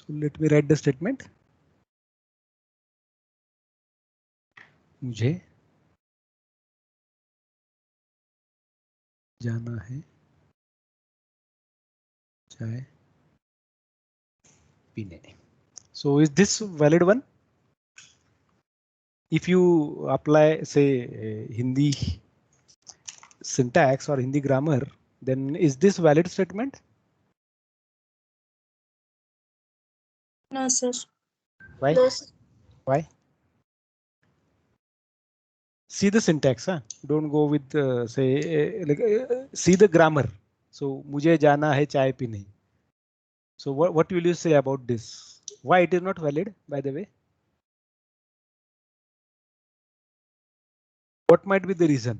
So let me write the statement. मुझे जाना है चाय पीने. So is this valid one? If you apply say Hindi syntax or Hindi grammar, then is this valid statement? No, sir. Why? No. Why? See the syntax, huh? Don't go with see the grammar. So मुझे जाना है चाय पीने. So what will you say about this? Why it is not valid, by the way? What might be the reason?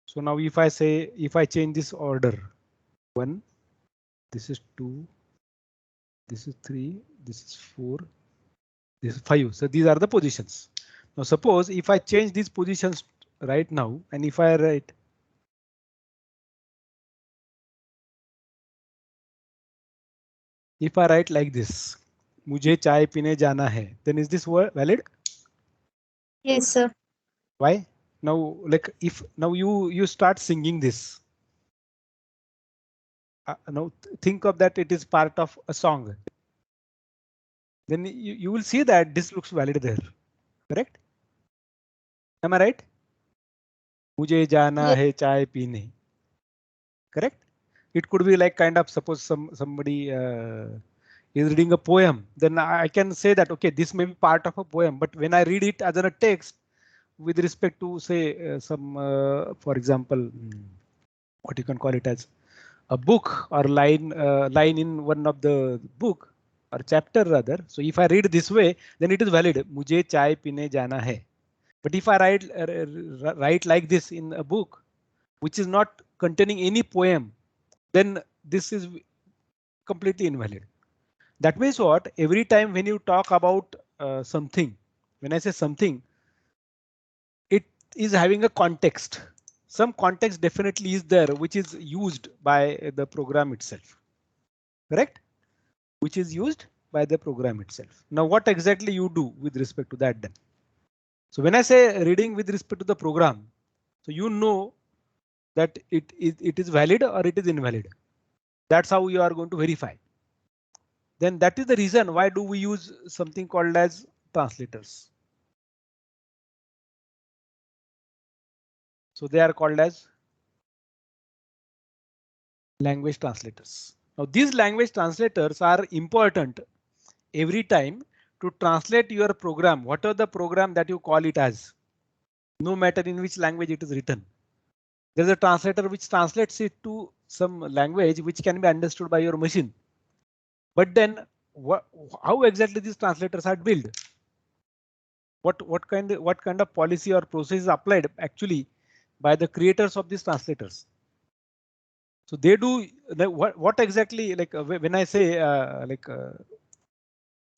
So now if I say, if I change this order, 1, this is 2, this is 3, this is 4, this is 5. So these are the positions. Now suppose if I change these positions right now, and if I write like this, मुझे चाय पीने जाना है, then is this word valid? Yes, sir. Why? Now, like if now you start singing this. Now think of that it is part of a song. Then you will see that this looks valid there. Correct? Am I right? मुझे जाना Yes. है चाय पीने. Correct? It could be like kind of suppose somebody is reading a poem, then I can say that okay, this may be part of a poem, but when I read it as a text with respect to say some for example what you can call it as a book or line in one of the book or chapter rather. So if I read this way, then it is valid. मुझे चाय पीने जाना है. But if I write like this in a book, which is not containing any poem, then this is completely invalid. That means what? Every time when you talk about something, when I say something, it is having a context. Some context definitely is there, which is used by the program itself. Correct? Which is used by the program itself. Now, what exactly you do with respect to that then? So when I say reading with respect to the program, so you know that it is valid or it is invalid. That's how you are going to verify. Then that is the reason why do we use something called as translators. So they are called as language translators. Now these language translators are important every time to translate your program, whatever the program that you call it as, no matter in which language it is written. There's a translator which translates it to some language which can be understood by your machine. But then how exactly these translators are built? What kind of policy or process is applied actually by the creators of these translators? So they do what exactly, like when I say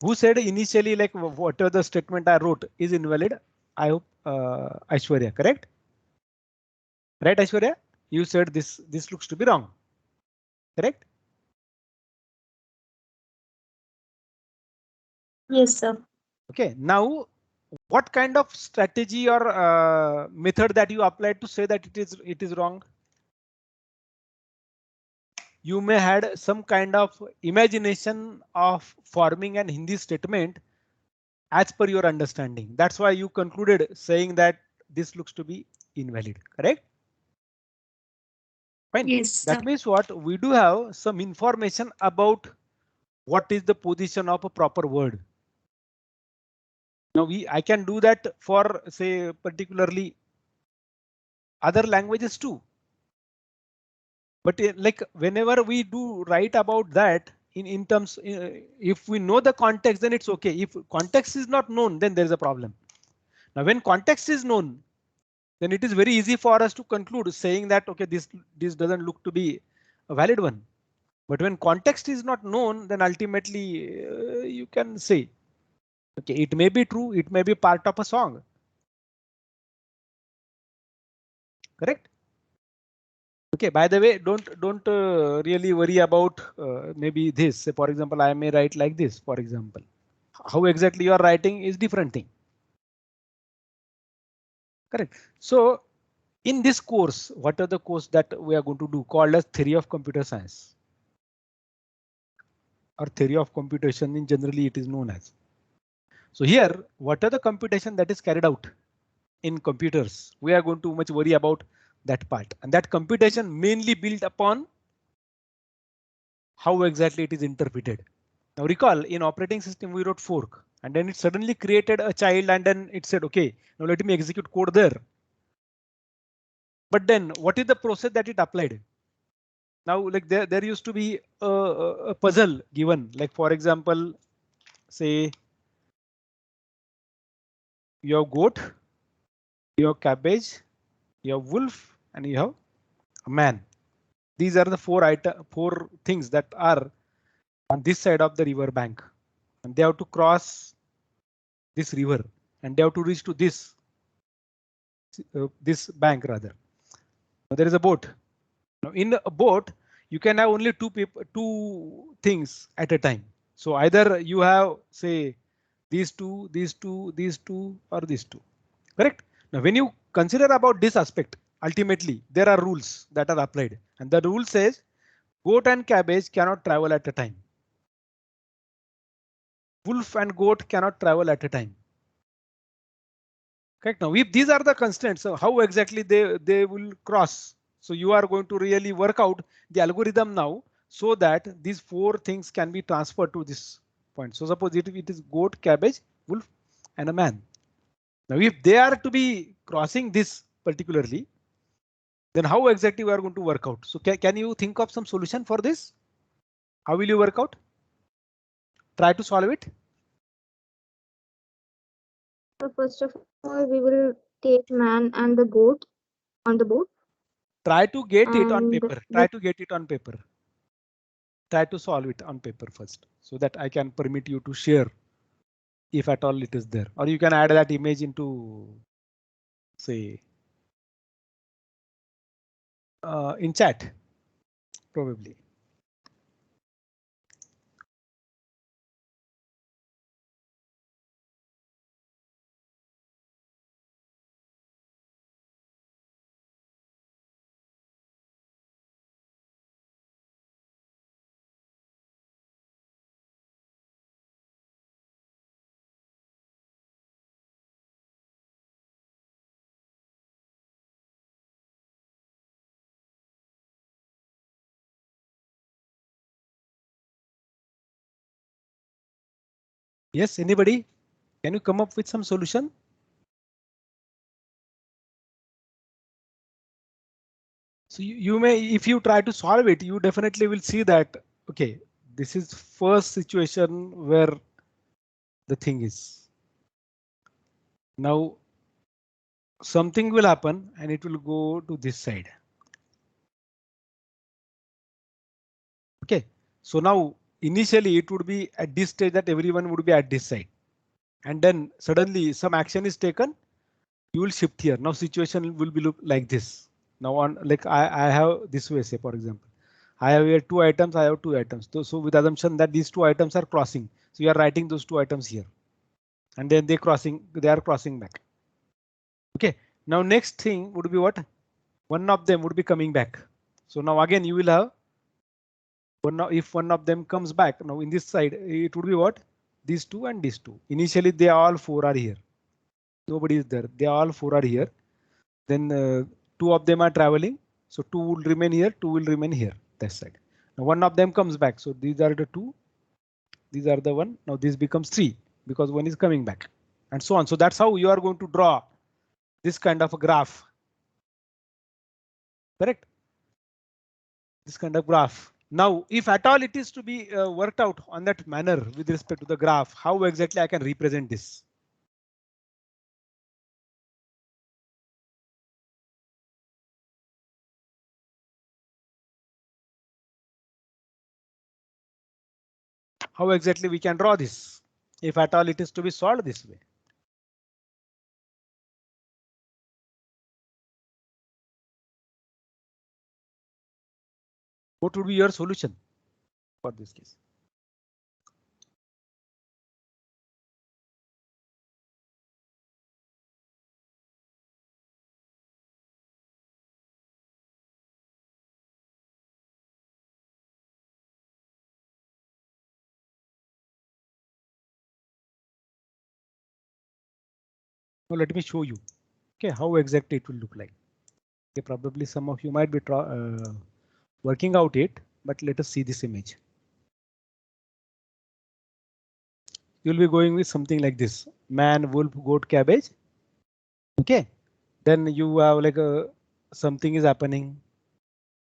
who said initially like whatever the statement I wrote is invalid? I hope Aishwarya, correct? Right, Aishwarya? You said this looks to be wrong. Correct? Yes, sir. Okay, now what kind of strategy or method that you applied to say that it is wrong? You may had some kind of imagination of forming an Hindi statement as per your understanding. That's why you concluded saying that this looks to be invalid. Correct? Fine. Yes, sir. That means what? We do have some information about what is the position of a proper word. Now I can do that for say particularly other languages too. But like whenever we do write about that in terms, if we know the context, then it's okay. If context is not known, then there is a problem. Now when context is known, then it is very easy for us to conclude saying that okay, this doesn't look to be a valid one. But when context is not known, then ultimately you can say, okay, it may be true, it may be part of a song. Correct? Okay, by the way, don't really worry about maybe this. Say, for example, I may write like this, for example. How exactly you are writing is different thing. Correct. So in this course, what are the course that we are going to do called as theory of computer science or theory of computation in generally it is known as. So here, what are the computation that is carried out in computers? We are going to much worry about that part, and that computation mainly built upon how exactly it is interpreted. Now recall in operating system we wrote fork and then it suddenly created a child and then it said, OK, now let me execute code there. But then what is the process that it applied? Now like there used to be a puzzle given, like for example, say you have goat, you have cabbage, you have wolf, and you have a man. These are the four things that are on this side of the river bank, and they have to cross this river and they have to reach to this bank rather. Now there is a boat. Now in a boat, you can have only two things at a time. So either you have say these two, or these two. Correct. Now when you consider about this aspect, ultimately there are rules that are applied, and the rule says goat and cabbage cannot travel at a time. Wolf and goat cannot travel at a time. Correct. Now if these are the constraints, so how exactly they will cross? So you are going to really work out the algorithm now so that these four things can be transferred to this point. So suppose it is goat, cabbage, wolf, and a man. Now if they are to be crossing this particularly, then how exactly we are going to work out? So can you think of some solution for this? How will you work out? Try to solve it. So first of all, we will take man and the goat on the boat. Try to get it on And paper. Try to get it on paper. Try to solve it on paper first so that I can permit you to share if at all it is there, or you can add that image into say in chat probably. Yes, anybody? Can you come up with some solution? So you may, if you try to solve it, you definitely will see that, OK, this is first situation where the thing is. Now something will happen and it will go to this side. OK, so now initially it would be at this stage that everyone would be at this side. And then suddenly some action is taken, you will shift here. Now situation will be look like this. Now on like I have this way, say for example, I have here two items, I have two items. So with assumption that these two items are crossing, so you are writing those two items here, and then they are crossing back. Okay. Now next thing would be what? One of them would be coming back. So now again you will have if one of them comes back. Now in this side it would be what? These two and these two. Initially they all four are here. Nobody is there. They all four are here. Then two of them are traveling. So two will remain here, two will remain here, that side. Now one of them comes back. So these are the two. These are the one. Now this becomes three because one is coming back and so on. So that's how you are going to draw this kind of a graph. Correct? This kind of graph. Now, if at all it is to be worked out on that manner with respect to the graph, how exactly I can represent this? How exactly we can draw this if at all it is to be solved this way? What would be your solution for this case? Now let me show you, okay, how exactly it will look like. Okay, probably some of you might be working out it, but let us see this image. You'll be going with something like this: man, wolf, goat, cabbage. Okay, then you have like something is happening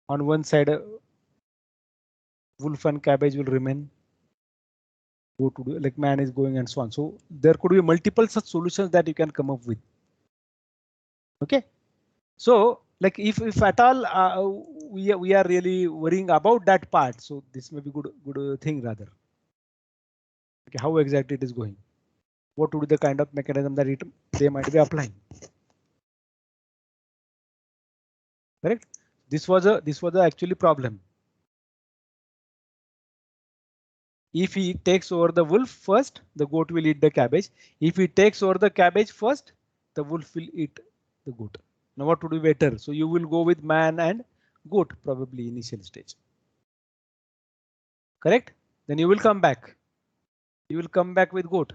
on one side. Wolf and cabbage will remain. Go to do, like man is going and so on. So there could be multiple such solutions that you can come up with. Okay, so like if at all we are really worrying about that part, so this may be good thing rather. Okay, how exactly it is going? What would be the kind of mechanism that they might be applying? Correct. This was the actually problem. If he takes over the wolf first, the goat will eat the cabbage. If he takes over the cabbage first, the wolf will eat the goat. Now what would be better? So you will go with man and goat probably initial stage. Correct? Then you will come back. You will come back with goat.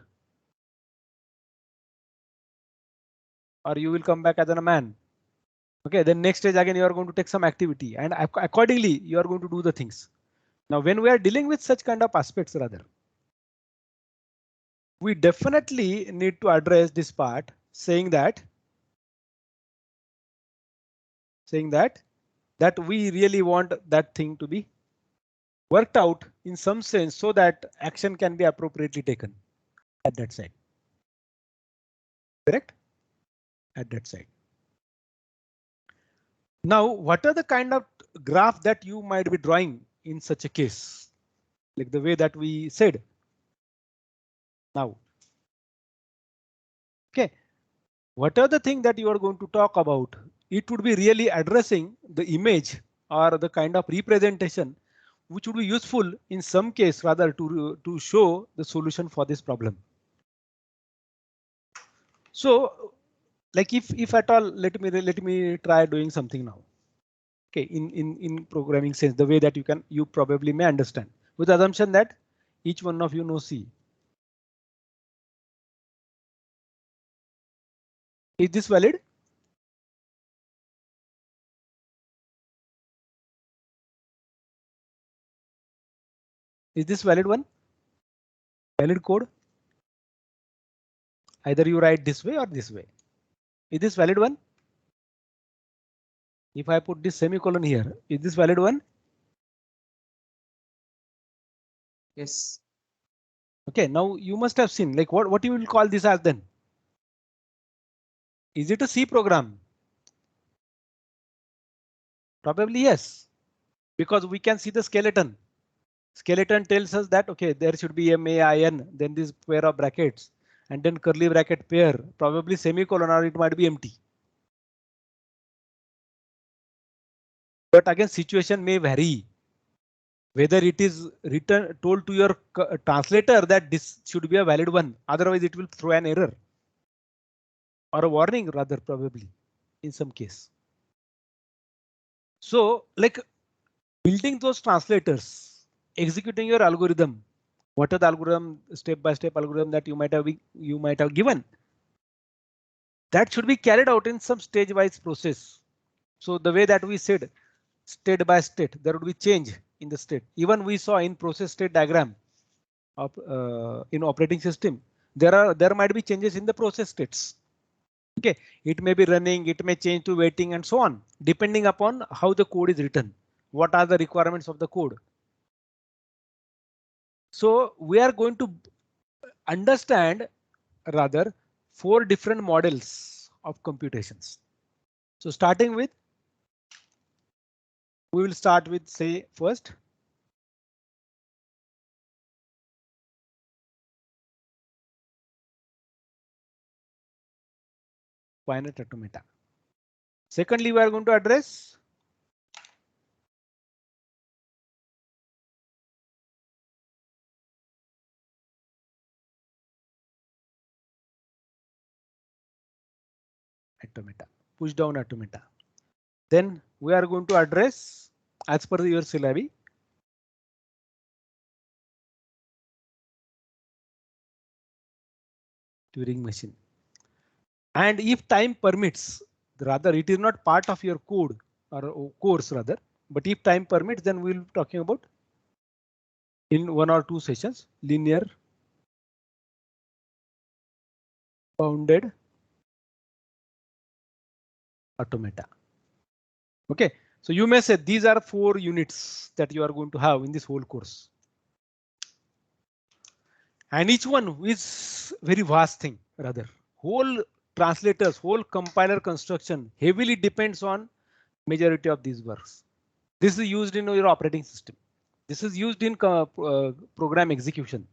Or you will come back as a man. Okay, then next stage again you are going to take some activity and accordingly you are going to do the things. Now when we are dealing with such kind of aspects rather, we definitely need to address this part saying that we really want that thing to be worked out in some sense so that action can be appropriately taken at that side. Correct? At that side. Now, what are the kind of graph that you might be drawing in such a case? Like the way that we said. Now, okay, what are the things that you are going to talk about? It would be really addressing the image or the kind of representation which would be useful in some case rather to show the solution for this problem. So like if at all, let me try doing something now. Okay, in programming sense, the way that you probably may understand with the assumption that each one of you knows C. Is this valid? Is this valid one? Valid code? Either you write this way or this way. Is this valid one? If I put this semicolon here, is this valid one? Yes. Okay, now you must have seen like what you will call this as then. Is it a C program? Probably yes, because we can see the skeleton. Skeleton tells us that okay, there should be MAIN, then this pair of brackets, and then curly bracket pair, probably semicolon, or it might be empty. But again, situation may vary. Whether it is told to your translator that this should be a valid one, otherwise it will throw an error. Or a warning rather probably in some case. So like building those translators, executing your algorithm, what are the algorithm step-by-step algorithm that you might have given? That should be carried out in some stage-wise process. So the way that we said state by state, there would be change in the state. Even we saw in process state diagram of in operating system, there might be changes in the process states. Okay, it may be running, it may change to waiting and so on, depending upon how the code is written. What are the requirements of the code? So we are going to understand rather 4 different models of computations. So starting with, we will start with say first. Finite automata. Secondly, we are going to address automata, push down automata. Then we are going to address as per your syllabi. Turing machine. And if time permits, rather it is not part of your code or course rather, but if time permits, then we'll be talking about in 1 or 2 sessions, linear bounded automata. Okay, so you may say these are 4 units that you are going to have in this whole course. And each one is very vast thing rather. Whole translators, whole compiler construction heavily depends on majority of these works. This is used in your operating system. This is used in program execution,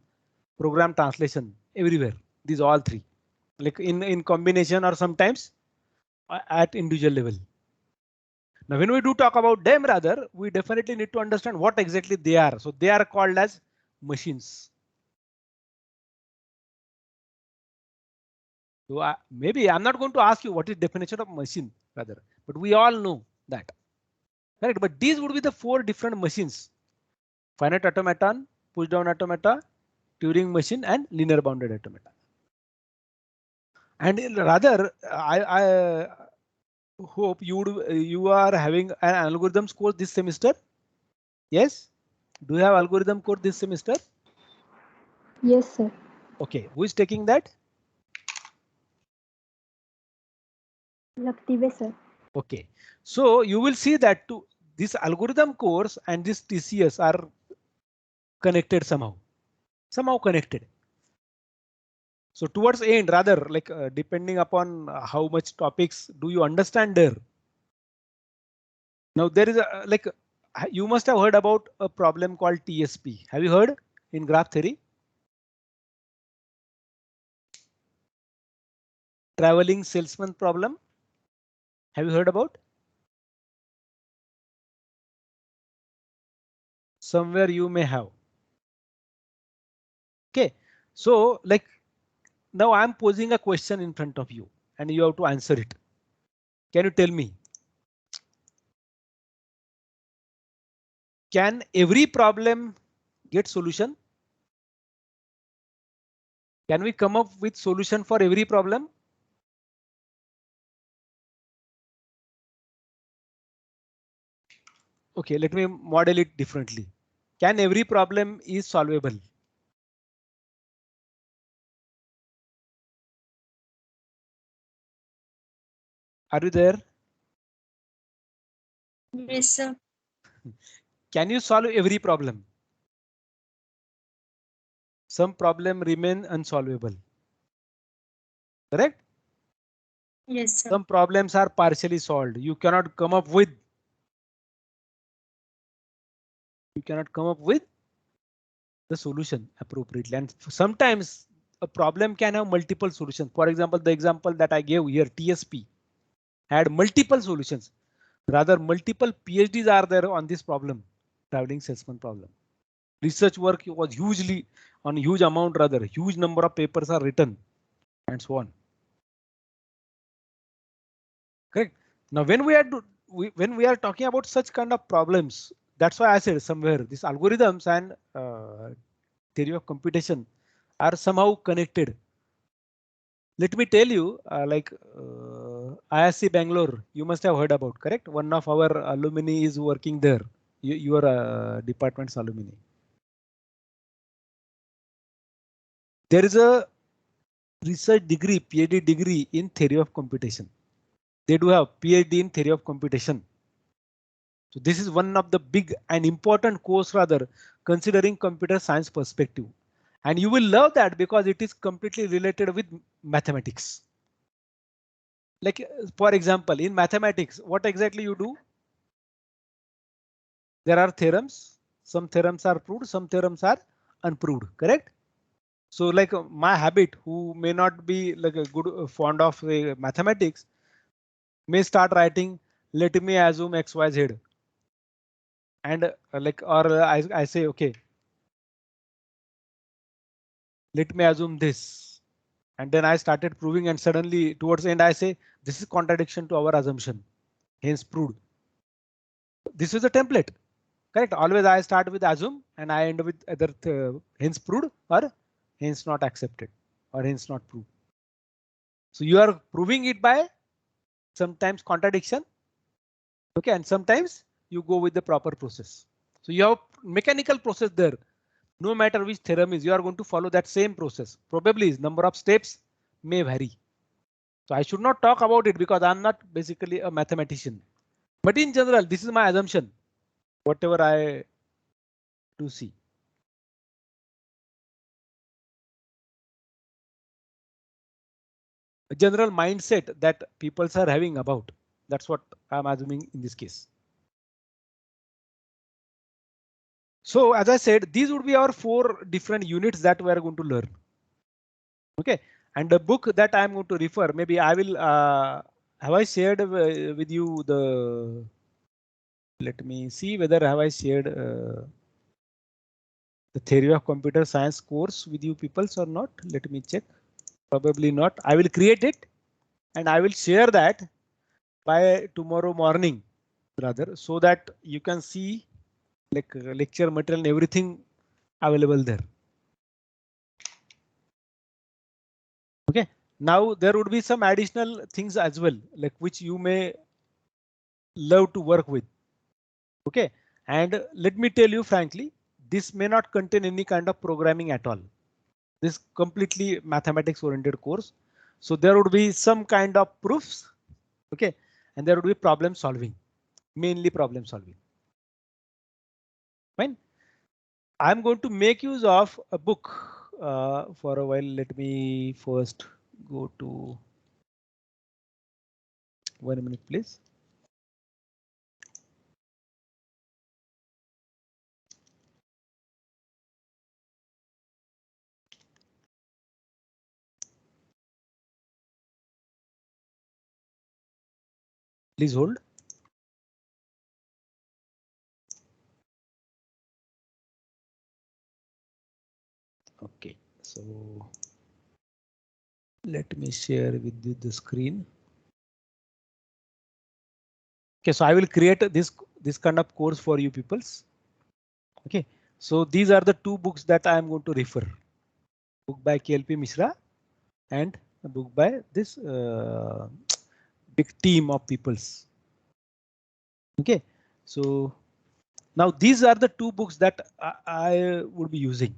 program translation, everywhere. These all 3, like in combination or sometimes at individual level. Now, when we do talk about them, rather, we definitely need to understand what exactly they are. So they are called as machines. So maybe I'm not going to ask you what is definition of machine rather, but we all know that. Right? But these would be the 4 different machines: finite automaton, push down automata, Turing machine, and linear bounded automata. And rather, I hope you are having an algorithms course this semester. Yes, do you have algorithm course this semester? Yes, sir. Okay, who is taking that? Laktive, sir. Okay, so you will see that this algorithm course and this TCS are connected somehow connected. So towards end, rather, like depending upon how much topics do you understand there. Now there is a like you must have heard about a problem called TSP. Have you heard in graph theory? Traveling salesman problem. Have you heard about? Somewhere you may have. Okay, so like now I'm posing a question in front of you and you have to answer it. Can you tell me? Can every problem get solution? Can we come up with solution for every problem? Okay, let me model it differently. Can every problem is solvable? Are you there? Yes, sir. Can you solve every problem? Some problem remain unsolvable. Correct? Yes, sir. Some problems are partially solved. You cannot come up with the solution appropriately. And sometimes a problem can have multiple solutions. For example, the example that I gave here, TSP, had multiple solutions. Rather, multiple PhDs are there on this problem, traveling salesman problem. Research work was hugely on huge amount, rather huge number of papers are written and so on. Correct. Now, when we are talking about such kind of problems, that's why I said somewhere these algorithms and theory of computation are somehow connected. Let me tell you, ISC Bangalore, you must have heard about, correct? One of our alumni is working there. Your department's alumni. There is a research degree, PhD degree in theory of computation. They do have PhD in theory of computation. So this is one of the big and important course rather considering computer science perspective. And you will love that because it is completely related with mathematics. Like for example, in mathematics, what exactly you do? There are theorems. Some theorems are proved, some theorems are unproved, correct? So like my habit, who may not be like a good fond of mathematics, may start writing, let me assume XYZ. And I say, okay, let me assume this. And then I started proving, and suddenly towards the end I say this is contradiction to our assumption, hence proved. This is a template, correct? Always I start with assume and I end with either hence proved or hence not accepted or hence not proved. So you are proving it by sometimes contradiction, okay, and sometimes you go with the proper process. So you have mechanical process there. No matter which theorem is, you are going to follow that same process. Probably is number of steps may vary. So I should not talk about it because I'm not basically a mathematician. But in general, this is my assumption. Whatever I do see. A general mindset that people are having about. That's what I'm assuming in this case. So as I said, these would be our 4 different units that we are going to learn. OK, and the book that I'm going to refer, maybe I will have I shared with you the. Let me see whether have I shared the theory of computer science course with you peoples or not. Let me check. Probably not. I will create it and I will share that by tomorrow morning, rather, so that you can see like lecture material and everything available there. OK, now there would be some additional things as well, like which you may love to work with. OK, and let me tell you frankly, this may not contain any kind of programming at all. This completely mathematics oriented course. So there would be some kind of proofs. OK, and there would be problem solving, mainly problem solving. Fine. I'm going to make use of a book for a while. Let me first go to 1 minute, please. Please hold. OK, so let me share with you the screen. OK, so I will create this kind of course for you peoples. OK, so these are the 2 books that I am going to refer. Book by KLP Mishra and a book by this big team of peoples. OK, so now these are the 2 books that I would be using.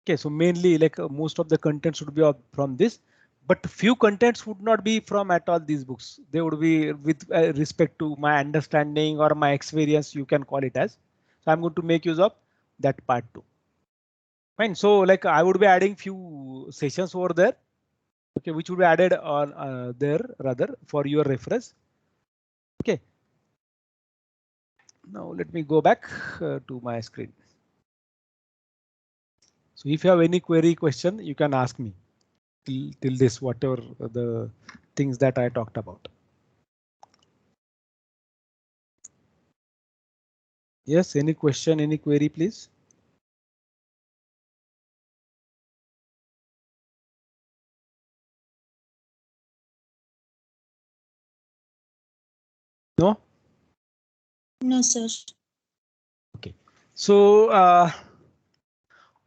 OK, so mainly like most of the contents would be from this, but few contents would not be from at all these books. They would be with respect to my understanding or my experience, you can call it as. So I'm going to make use of that part too. Fine. So like I would be adding few sessions over there. OK, which would be added on there rather for your reference. OK. Now let me go back to my screen. So if you have any query question, you can ask me till this, whatever the things that I talked about. Yes, any question, any query, please? No? No, sir. OK, so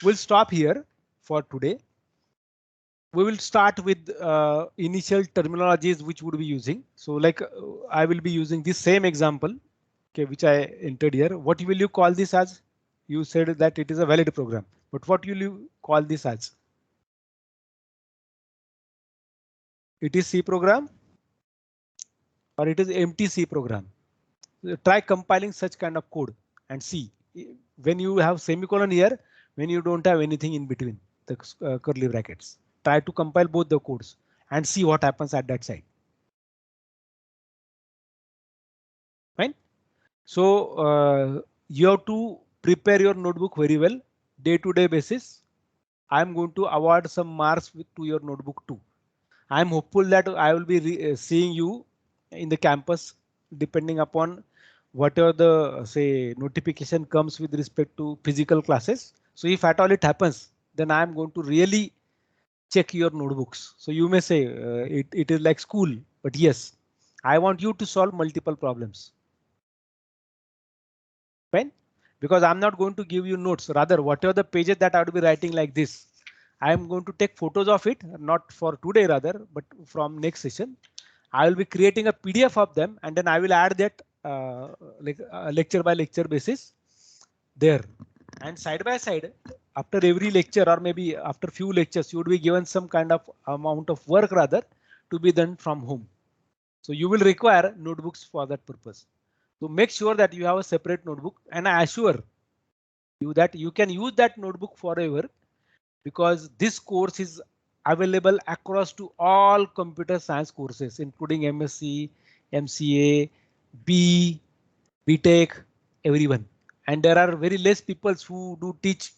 we'll stop here for today. We will start with initial terminologies which would be using. So like I will be using this same example, okay, which I entered here. What will you call this as? You said that it is a valid program, but what will you call this as? It is C program or it is empty C program. Try compiling such kind of code and see when you have semicolon here, when you don't have anything in between the curly brackets. Try to compile both the codes and see what happens at that side. Fine. So you have to prepare your notebook very well, day-to-day basis. I'm going to award some marks to your notebook too. I'm hopeful that I will be seeing you in the campus, depending upon whatever the say notification comes with respect to physical classes. So if at all it happens, then I'm going to really check your notebooks. So you may say it is like school, but yes, I want you to solve multiple problems. Fine, because I'm not going to give you notes. Rather, whatever the pages that I would be writing like this, I am going to take photos of it, not for today rather, but from next session. I will be creating a PDF of them and then I will add that like lecture by lecture basis there. And side by side, after every lecture or maybe after few lectures, you would be given some kind of amount of work rather to be done from home. So you will require notebooks for that purpose. So make sure that you have a separate notebook, and I assure you that you can use that notebook forever because this course is available across to all computer science courses, including MSc, MCA, B, BTech, everyone. And there are very less people who do teach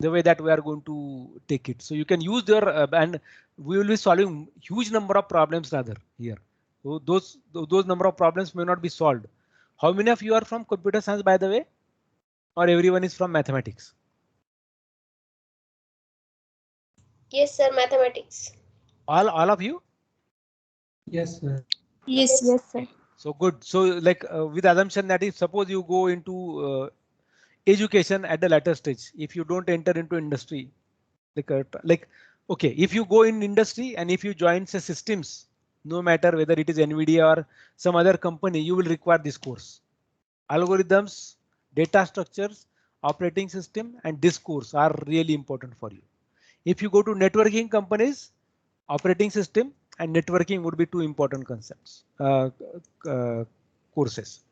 the way that we are going to take it. So you can use their and we will be solving huge number of problems rather here. So those number of problems may not be solved. How many of you are from computer science, by the way, or everyone is from mathematics? Yes, sir. Mathematics. All of you? Yes, sir. Yes. Yes, sir. So good. So like with assumption that if suppose you go into education at the later stage, if you don't enter into industry, like okay, if you go in industry and if you join say systems, no matter whether it is NVIDIA or some other company, you will require this course. Algorithms, data structures, operating system, and this course are really important for you. If you go to networking companies, operating system and networking would be two important concepts, courses.